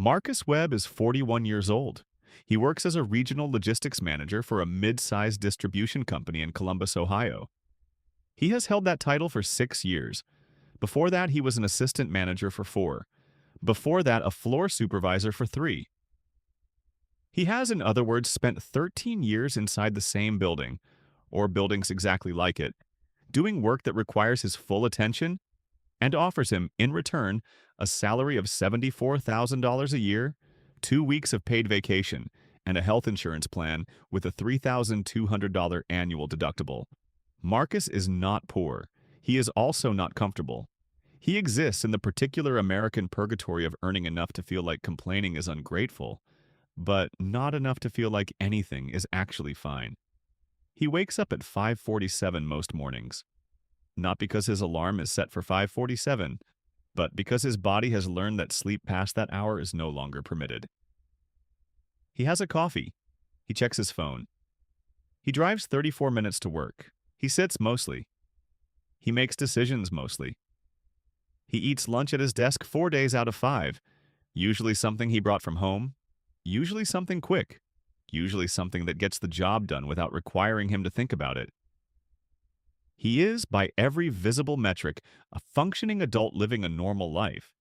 Marcus Webb is 41 years old. He works as a regional logistics manager for a mid-sized distribution company in Columbus, Ohio. He has held that title for 6 years. Before that, he was an assistant manager for 4. Before that, a floor supervisor for 3. He has, in other words, spent 13 years inside the same building, or buildings exactly like it, doing work that requires his full attention and offers him, in return, a salary of $74,000 a year, 2 weeks of paid vacation, and a health insurance plan with a $3,200 annual deductible. Marcus is not poor. He is also not comfortable. He exists in the particular American purgatory of earning enough to feel like complaining is ungrateful, but not enough to feel like anything is actually fine. He wakes up at 5:47 most mornings, not because his alarm is set for 5:47, but because his body has learned that sleep past that hour is no longer permitted. He has a coffee. He checks his phone. He drives 34 minutes to work. He sits mostly. He makes decisions mostly. He eats lunch at his desk 4 days out of 5, usually something he brought from home, usually something quick, usually something that gets the job done without requiring him to think about it. He is, by every visible metric, a functioning adult living a normal life.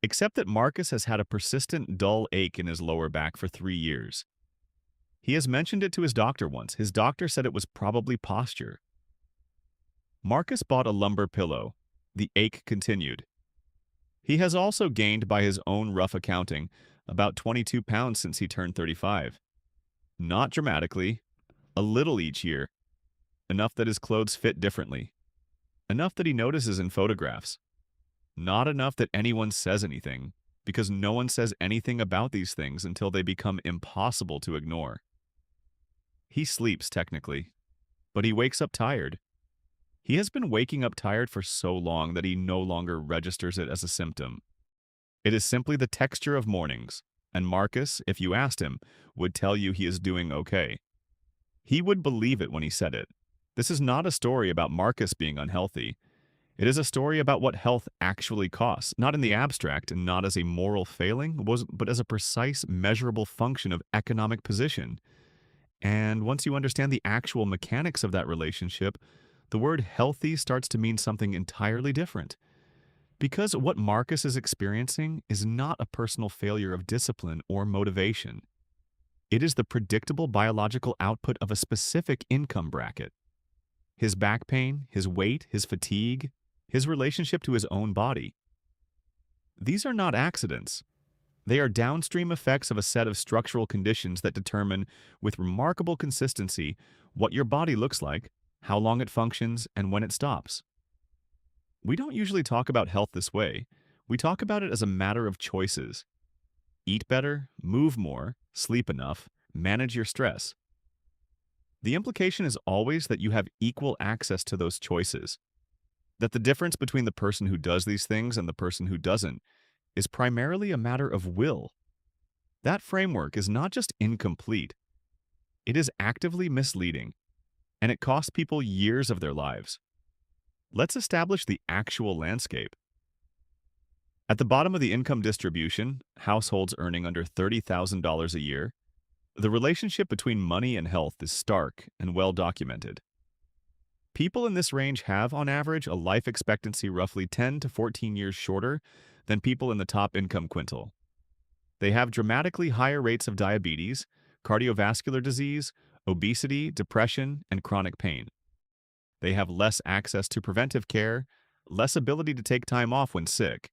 Except that Marcus has had a persistent dull ache in his lower back for 3 years. He has mentioned it to his doctor once. His doctor said it was probably posture. Marcus bought a lumbar pillow. The ache continued. He has also gained, by his own rough accounting, about 22 pounds since he turned 35. Not dramatically, a little each year. Enough that his clothes fit differently. Enough that he notices in photographs. Not enough that anyone says anything, because no one says anything about these things until they become impossible to ignore. He sleeps, technically, but he wakes up tired. He has been waking up tired for so long that he no longer registers it as a symptom. It is simply the texture of mornings, and Marcus, if you asked him, would tell you he is doing okay. He would believe it when he said it. This is not a story about Marcus being unhealthy. It is a story about what health actually costs, not in the abstract and not as a moral failing, but as a precise, measurable function of economic position. And once you understand the actual mechanics of that relationship, the word healthy starts to mean something entirely different. Because what Marcus is experiencing is not a personal failure of discipline or motivation. It is the predictable biological output of a specific income bracket. His back pain, his weight, his fatigue, his relationship to his own body. These are not accidents. They are downstream effects of a set of structural conditions that determine, with remarkable consistency, what your body looks like, how long it functions, and when it stops. We don't usually talk about health this way. We talk about it as a matter of choices. Eat better, move more, sleep enough, manage your stress. The implication is always that you have equal access to those choices. That the difference between the person who does these things and the person who doesn't is primarily a matter of will. That framework is not just incomplete. It is actively misleading, and it costs people years of their lives. Let's establish the actual landscape. At the bottom of the income distribution, households earning under $30,000 a year, the relationship between money and health is stark and well documented. People in this range have, on average, a life expectancy roughly 10 to 14 years shorter than people in the top income quintile. They have dramatically higher rates of diabetes, cardiovascular disease, obesity, depression, and chronic pain. They have less access to preventive care, less ability to take time off when sick,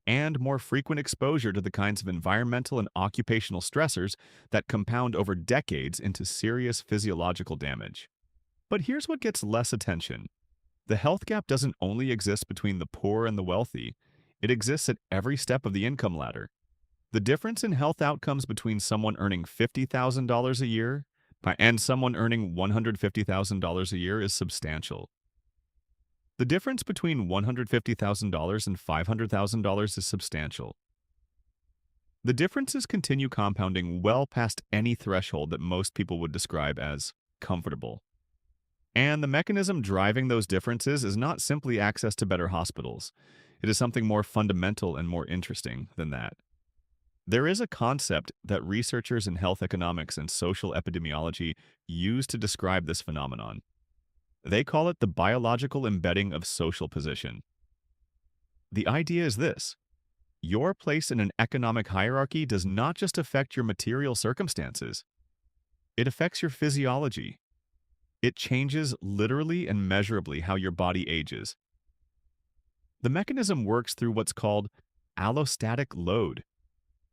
and more frequent exposure to the kinds of environmental and occupational stressors that compound over decades into serious physiological damage. But here's what gets less attention. The health gap doesn't only exist between the poor and the wealthy, it exists at every step of the income ladder. The difference in health outcomes between someone earning $50,000 a year and someone earning $150,000 a year is substantial. The difference between $150,000 and $500,000 is substantial. The differences continue compounding well past any threshold that most people would describe as comfortable. And the mechanism driving those differences is not simply access to better hospitals. It is something more fundamental and more interesting than that. There is a concept that researchers in health economics and social epidemiology use to describe this phenomenon. They call it the biological embedding of social position. The idea is this: your place in an economic hierarchy does not just affect your material circumstances, it affects your physiology. It changes literally and measurably how your body ages. The mechanism works through what's called allostatic load,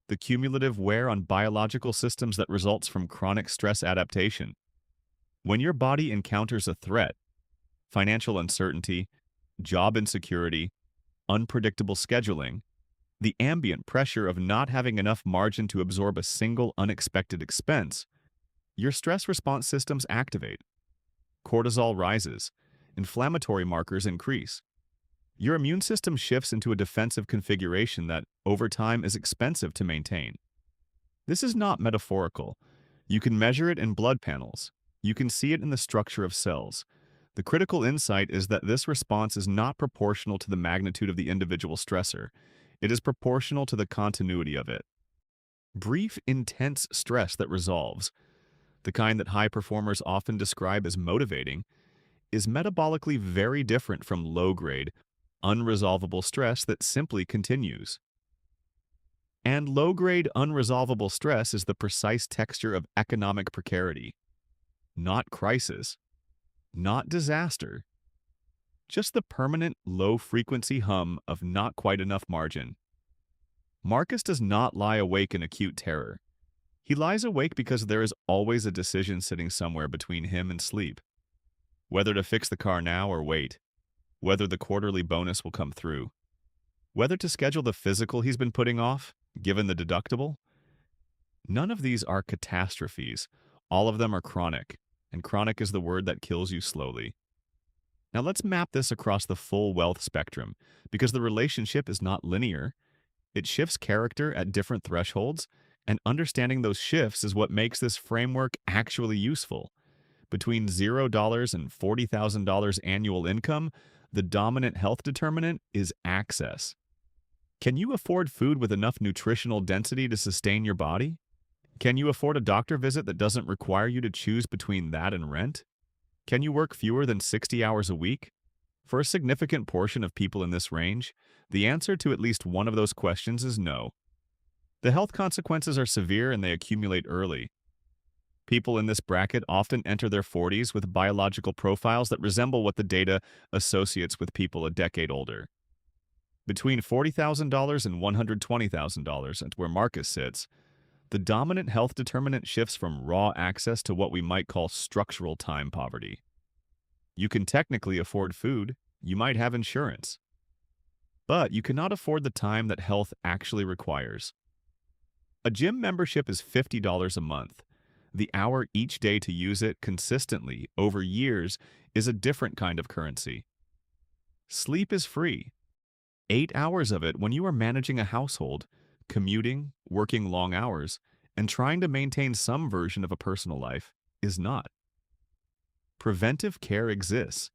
the cumulative wear on biological systems that results from chronic stress adaptation. When your body encounters a threat, financial uncertainty, job insecurity, unpredictable scheduling, the ambient pressure of not having enough margin to absorb a single unexpected expense, your stress response systems activate. Cortisol rises, inflammatory markers increase. Your immune system shifts into a defensive configuration that, over time, is expensive to maintain. This is not metaphorical. You can measure it in blood panels. You can see it in the structure of cells. The critical insight is that this response is not proportional to the magnitude of the individual stressor. It is proportional to the continuity of it. Brief, intense stress that resolves, the kind that high performers often describe as motivating, is metabolically very different from low-grade, unresolvable stress that simply continues. And low-grade, unresolvable stress is the precise texture of economic precarity. Not crisis, not disaster, just the permanent low-frequency hum of not quite enough margin. Marcus does not lie awake in acute terror. He lies awake because there is always a decision sitting somewhere between him and sleep. Whether to fix the car now or wait. Whether the quarterly bonus will come through. Whether to schedule the physical he's been putting off, given the deductible. None of these are catastrophes. All of them are chronic, and chronic is the word that kills you slowly. Now let's map this across the full wealth spectrum, because the relationship is not linear. It shifts character at different thresholds, and understanding those shifts is what makes this framework actually useful. Between $0 and $40,000 annual income, the dominant health determinant is access. Can you afford food with enough nutritional density to sustain your body? Can you afford a doctor visit that doesn't require you to choose between that and rent? Can you work fewer than 60 hours a week? For a significant portion of people in this range, the answer to at least one of those questions is no. The health consequences are severe and they accumulate early. People in this bracket often enter their 40s with biological profiles that resemble what the data associates with people a decade older. Between $40,000 and $120,000, and where Marcus sits, the dominant health determinant shifts from raw access to what we might call structural time poverty. You can technically afford food, you might have insurance, but you cannot afford the time that health actually requires. A gym membership is $50 a month. The hour each day to use it consistently over years is a different kind of currency. Sleep is free. 8 hours of it when you are managing a household, commuting, working long hours, and trying to maintain some version of a personal life is not. Preventive care exists.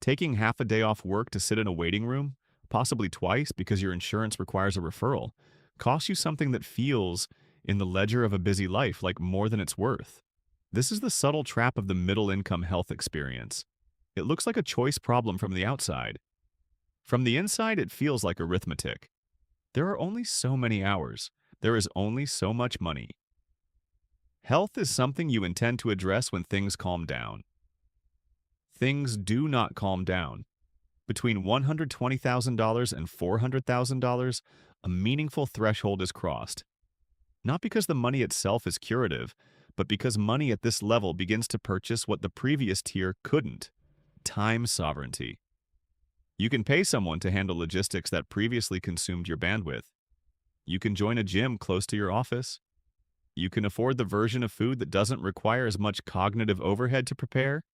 Taking half a day off work to sit in a waiting room, possibly twice because your insurance requires a referral, costs you something that feels, in the ledger of a busy life, like more than it's worth. This is the subtle trap of the middle-income health experience. It looks like a choice problem from the outside. From the inside, it feels like arithmetic. There are only so many hours. There is only so much money. Health is something you intend to address when things calm down. Things do not calm down. Between $120,000 and $400,000, a meaningful threshold is crossed. Not because the money itself is curative, but because money at this level begins to purchase what the previous tier couldn't: time sovereignty. You can pay someone to handle logistics that previously consumed your bandwidth. You can join a gym close to your office. You can afford the version of food that doesn't require as much cognitive overhead to prepare.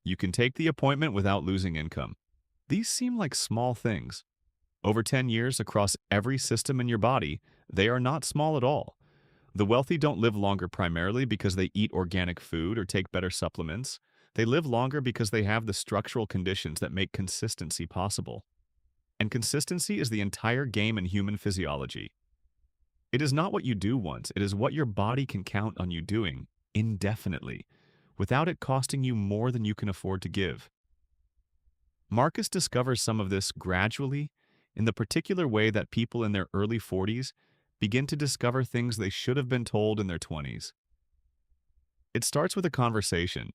You can take the appointment without losing income. These seem like small things. Over 10 years, across every system in your body, they are not small at all. The wealthy don't live longer primarily because they eat organic food or take better supplements. They live longer because they have the structural conditions that make consistency possible. And consistency is the entire game in human physiology. It is not what you do once, it is what your body can count on you doing indefinitely, without it costing you more than you can afford to give. Marcus discovers some of this gradually in the particular way that people in their early 40s begin to discover things they should have been told in their 20s. It starts with a conversation.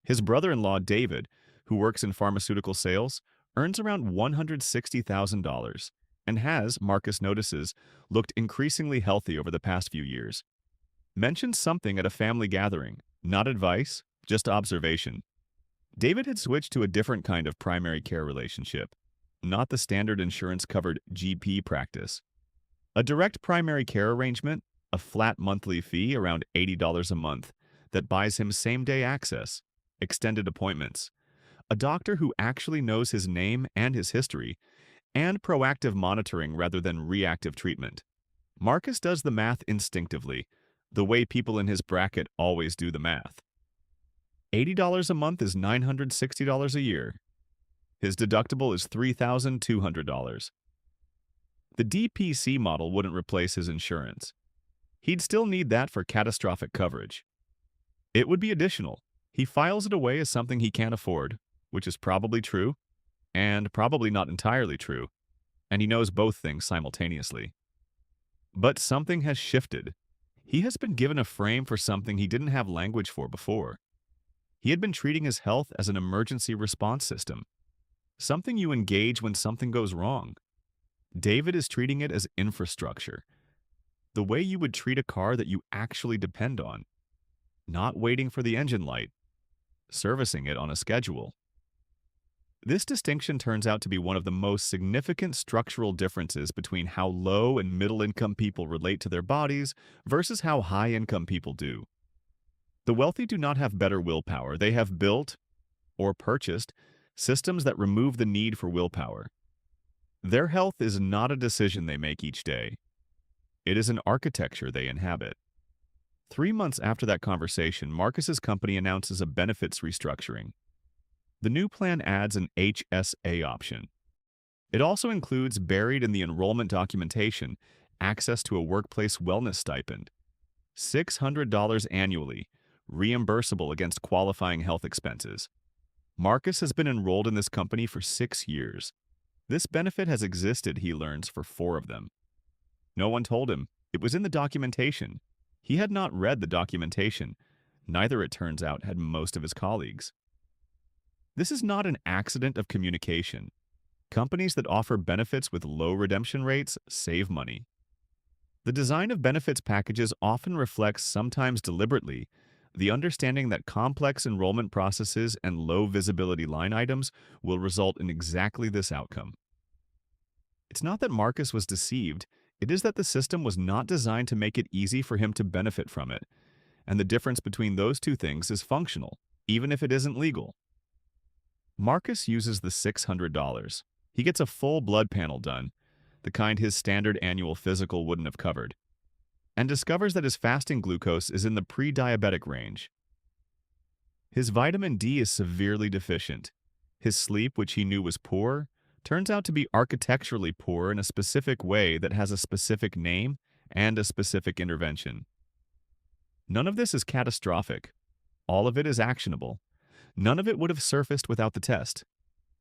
His brother-in-law, David, who works in pharmaceutical sales, earns around $160,000 and has, Marcus notices, looked increasingly healthy over the past few years. Mentions something at a family gathering, not advice, just observation. David had switched to a different kind of primary care relationship, not the standard insurance-covered GP practice. A direct primary care arrangement, a flat monthly fee around $80 a month that buys him same-day access, extended appointments, a doctor who actually knows his name and his history, and proactive monitoring rather than reactive treatment. Marcus does the math instinctively, the way people in his bracket always do the math. $80 a month is $960 a year. His deductible is $3,200. The DPC model wouldn't replace his insurance. He'd still need that for catastrophic coverage. It would be additional. He files it away as something he can't afford, which is probably true, and probably not entirely true, and he knows both things simultaneously. But something has shifted. He has been given a frame for something he didn't have language for before. He had been treating his health as an emergency response system, something you engage when something goes wrong. David is treating it as infrastructure, the way you would treat a car that you actually depend on, not waiting for the engine light, servicing it on a schedule. This distinction turns out to be one of the most significant structural differences between how low and middle-income people relate to their bodies versus how high-income people do. The wealthy do not have better willpower. They have built, or purchased, systems that remove the need for willpower. Their health is not a decision they make each day. It is an architecture they inhabit. 3 months after that conversation, Marcus's company announces a benefits restructuring. The new plan adds an HSA option. It also includes, buried in the enrollment documentation, access to a workplace wellness stipend, $600 annually, reimbursable against qualifying health expenses. Marcus has been enrolled in this company for 6 years. This benefit has existed, he learns, for 4 of them. No one told him. It was in the documentation. He had not read the documentation. Neither, it turns out, had most of his colleagues. This is not an accident of communication. Companies that offer benefits with low redemption rates save money. The design of benefits packages often reflects, sometimes deliberately, the understanding that complex enrollment processes and low visibility line items will result in exactly this outcome. It's not that Marcus was deceived, it is that the system was not designed to make it easy for him to benefit from it, and the difference between those two things is functional, even if it isn't legal. Marcus uses the $600. He gets a full blood panel done, the kind his standard annual physical wouldn't have covered, and discovers that his fasting glucose is in the pre-diabetic range. His vitamin D is severely deficient. His sleep, which he knew was poor, turns out to be architecturally poor in a specific way that has a specific name and a specific intervention. None of this is catastrophic. All of it is actionable. None of it would have surfaced without the test.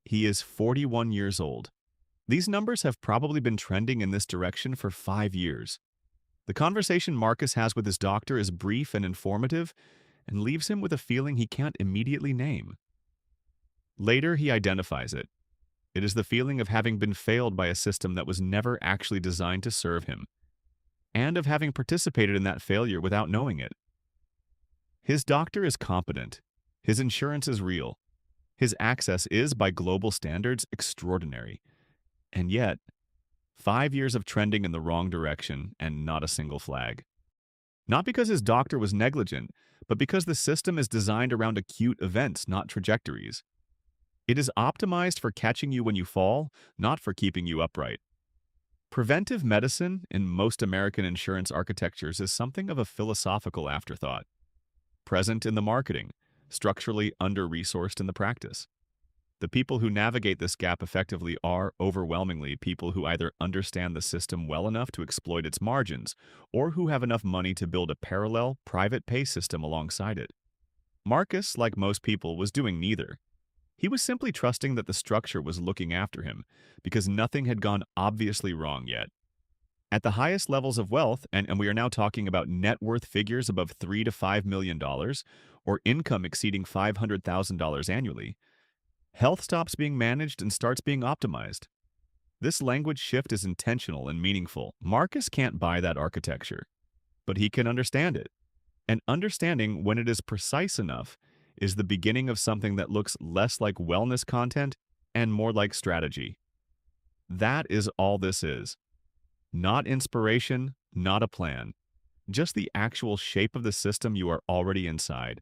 He is 41 years old. These numbers have probably been trending in this direction for 5 years. The conversation Marcus has with his doctor is brief and informative and leaves him with a feeling he can't immediately name. Later, he identifies it. It is the feeling of having been failed by a system that was never actually designed to serve him, and of having participated in that failure without knowing it. His doctor is competent. His insurance is real. His access is, by global standards, extraordinary. And yet, 5 years of trending in the wrong direction and not a single flag. Not because his doctor was negligent, but because the system is designed around acute events, not trajectories. It is optimized for catching you when you fall, not for keeping you upright. Preventive medicine in most American insurance architectures is something of a philosophical afterthought. Present in the marketing, structurally under-resourced in the practice. The people who navigate this gap effectively are, overwhelmingly, people who either understand the system well enough to exploit its margins, or who have enough money to build a parallel, private pay system alongside it. Marcus, like most people, was doing neither. He was simply trusting that the structure was looking after him, because nothing had gone obviously wrong yet. At the highest levels of wealth, and we are now talking about net worth figures above $3 to $5 million, or income exceeding $500,000 annually, health stops being managed and starts being optimized. This language shift is intentional and meaningful. Marcus can't buy that architecture, but he can understand it. And understanding, when it is precise enough, is the beginning of something that looks less like wellness content and more like strategy. That is all this is. Not inspiration, not a plan. Just the actual shape of the system you are already inside.